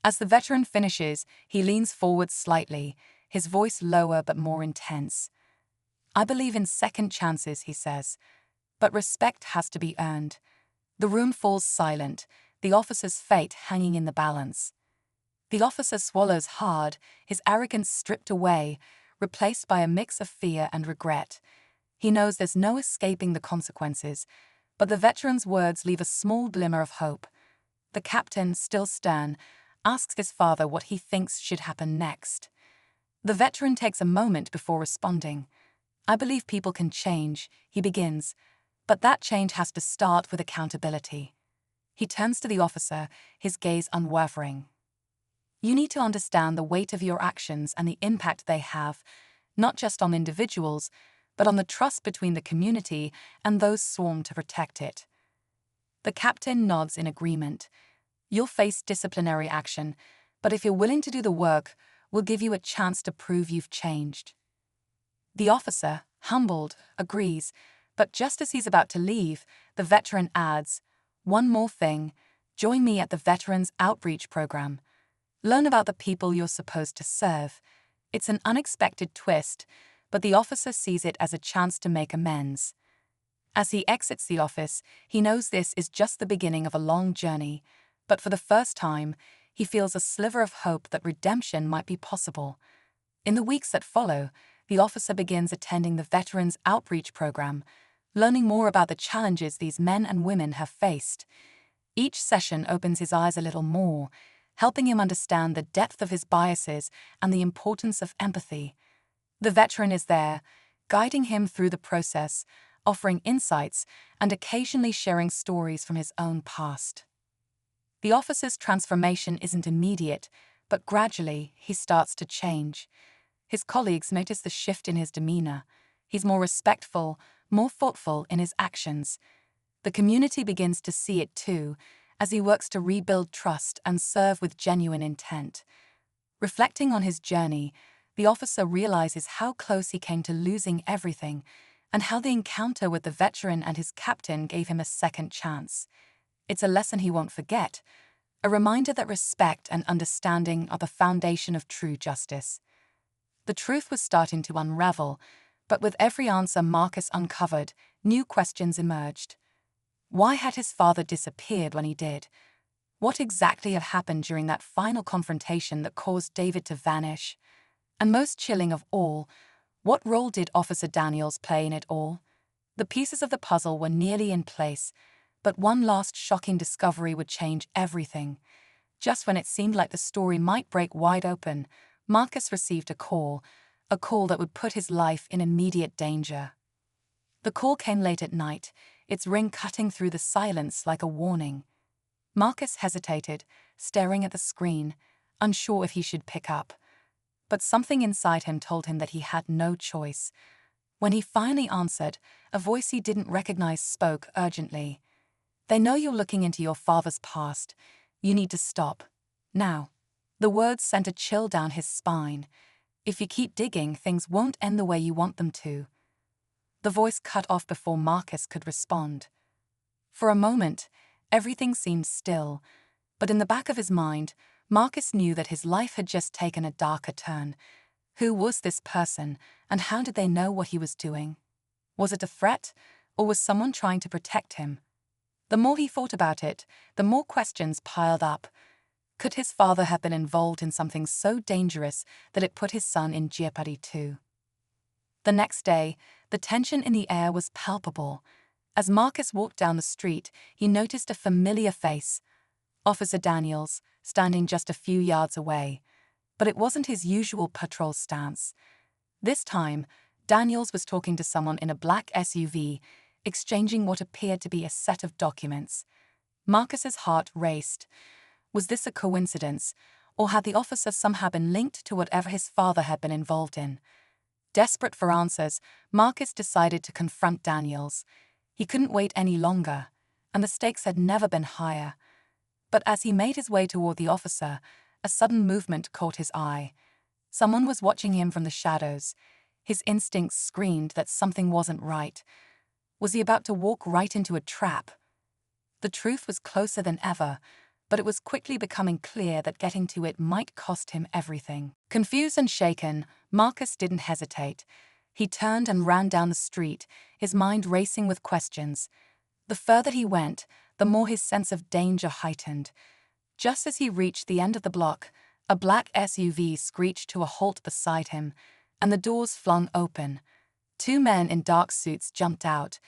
As the veteran finishes, he leans forward slightly, his voice lower but more intense. "I believe in second chances," he says, "but respect has to be earned." The room falls silent, the officer's fate hanging in the balance. The officer swallows hard, his arrogance stripped away, replaced by a mix of fear and regret. He knows there's no escaping the consequences, but the veteran's words leave a small glimmer of hope. The captain, still stern, asks his father what he thinks should happen next. The veteran takes a moment before responding. "I believe people can change," he begins, "but that change has to start with accountability." He turns to the officer, his gaze unwavering. "You need to understand the weight of your actions and the impact they have, not just on individuals, but on the trust between the community and those sworn to protect it." The captain nods in agreement. "You'll face disciplinary action, but if you're willing to do the work, we'll give you a chance to prove you've changed." The officer, humbled, agrees, but just as he's about to leave, the veteran adds, "One more thing, join me at the Veterans Outreach Program. Learn about the people you're supposed to serve." It's an unexpected twist, but the officer sees it as a chance to make amends. As he exits the office, he knows this is just the beginning of a long journey, but for the first time, he feels a sliver of hope that redemption might be possible. In the weeks that follow, the officer begins attending the Veterans Outreach Program, learning more about the challenges these men and women have faced. Each session opens his eyes a little more, helping him understand the depth of his biases and the importance of empathy. The veteran is there, guiding him through the process, offering insights, and occasionally sharing stories from his own past. The officer's transformation isn't immediate, but gradually he starts to change. His colleagues notice the shift in his demeanor. He's more respectful, more thoughtful in his actions. The community begins to see it too, as he works to rebuild trust and serve with genuine intent. Reflecting on his journey, the officer realizes how close he came to losing everything, and how the encounter with the veteran and his captain gave him a second chance. It's a lesson he won't forget, a reminder that respect and understanding are the foundation of true justice. The truth was starting to unravel, but with every answer Marcus uncovered, new questions emerged. Why had his father disappeared when he did? What exactly had happened during that final confrontation that caused David to vanish? And most chilling of all, what role did Officer Daniels play in it all? The pieces of the puzzle were nearly in place, but one last shocking discovery would change everything. Just when it seemed like the story might break wide open, Marcus received a call that would put his life in immediate danger. The call came late at night, its ring cutting through the silence like a warning. Marcus hesitated, staring at the screen, unsure if he should pick up. But something inside him told him that he had no choice. When he finally answered, a voice he didn't recognize spoke urgently. "They know you're looking into your father's past. You need to stop. Now." The words sent a chill down his spine. "If you keep digging, things won't end the way you want them to." The voice cut off before Marcus could respond. For a moment, everything seemed still, but in the back of his mind, Marcus knew that his life had just taken a darker turn. Who was this person, and how did they know what he was doing? Was it a threat, or was someone trying to protect him? The more he thought about it, the more questions piled up. Could his father have been involved in something so dangerous that it put his son in jeopardy too? The next day, the tension in the air was palpable. As Marcus walked down the street, he noticed a familiar face. Officer Daniels, standing just a few yards away. But it wasn't his usual patrol stance. This time, Daniels was talking to someone in a black SUV, exchanging what appeared to be a set of documents. Marcus's heart raced. Was this a coincidence, or had the officer somehow been linked to whatever his father had been involved in? Desperate for answers, Marcus decided to confront Daniels. He couldn't wait any longer, and the stakes had never been higher. But as he made his way toward the officer, a sudden movement caught his eye. Someone was watching him from the shadows. His instincts screamed that something wasn't right. Was he about to walk right into a trap? The truth was closer than ever, but it was quickly becoming clear that getting to it might cost him everything. Confused and shaken, Marcus didn't hesitate. He turned and ran down the street, his mind racing with questions. The further he went, the more his sense of danger heightened. Just as he reached the end of the block, a black SUV screeched to a halt beside him, and the doors flung open. Two men in dark suits jumped out.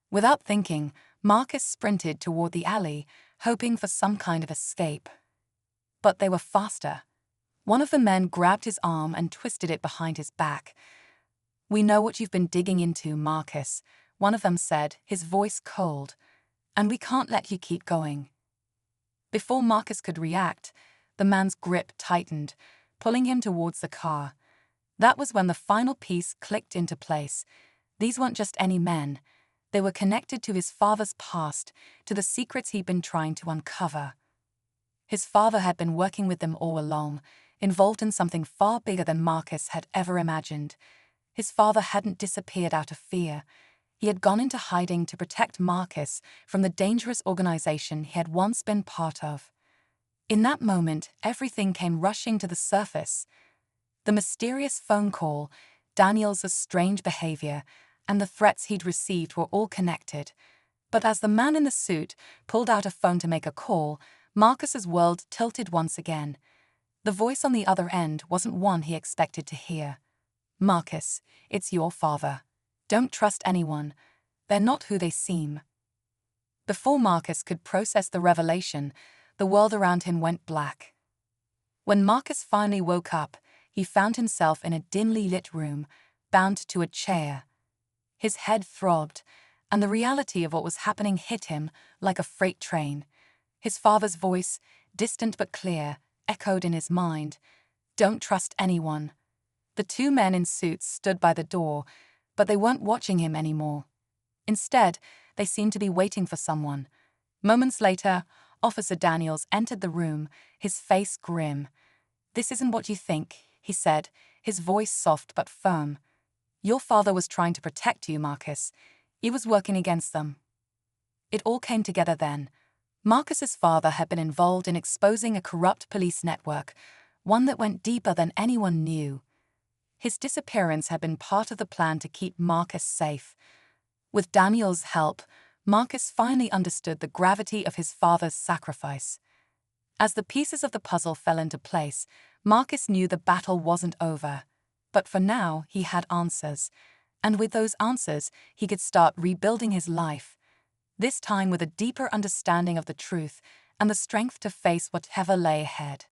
Without thinking, Marcus sprinted toward the alley, hoping for some kind of escape. But they were faster. One of the men grabbed his arm and twisted it behind his back. "We know what you've been digging into, Marcus," one of them said, his voice cold. "And we can't let you keep going." Before Marcus could react, the man's grip tightened, pulling him towards the car. That was when the final piece clicked into place. These weren't just any men. They were connected to his father's past, to the secrets he'd been trying to uncover. His father had been working with them all along, involved in something far bigger than Marcus had ever imagined. His father hadn't disappeared out of fear. He had gone into hiding to protect Marcus from the dangerous organization he had once been part of. In that moment, everything came rushing to the surface. The mysterious phone call, Daniel's strange behavior, and the threats he'd received were all connected. But as the man in the suit pulled out a phone to make a call, Marcus's world tilted once again. The voice on the other end wasn't one he expected to hear. "Marcus, it's your father. Don't trust anyone. They're not who they seem." Before Marcus could process the revelation, the world around him went black. When Marcus finally woke up, he found himself in a dimly lit room, bound to a chair. His head throbbed, and the reality of what was happening hit him like a freight train. His father's voice, distant but clear, echoed in his mind. "Don't trust anyone." The two men in suits stood by the door, but they weren't watching him anymore. Instead, they seemed to be waiting for someone. Moments later, Officer Daniels entered the room, his face grim. "This isn't what you think," he said, his voice soft but firm. "Your father was trying to protect you, Marcus. He was working against them." It all came together then. Marcus's father had been involved in exposing a corrupt police network, one that went deeper than anyone knew. His disappearance had been part of the plan to keep Marcus safe. With Daniel's help, Marcus finally understood the gravity of his father's sacrifice. As the pieces of the puzzle fell into place, Marcus knew the battle wasn't over. But for now, he had answers. And with those answers, he could start rebuilding his life. This time with a deeper understanding of the truth and the strength to face whatever lay ahead.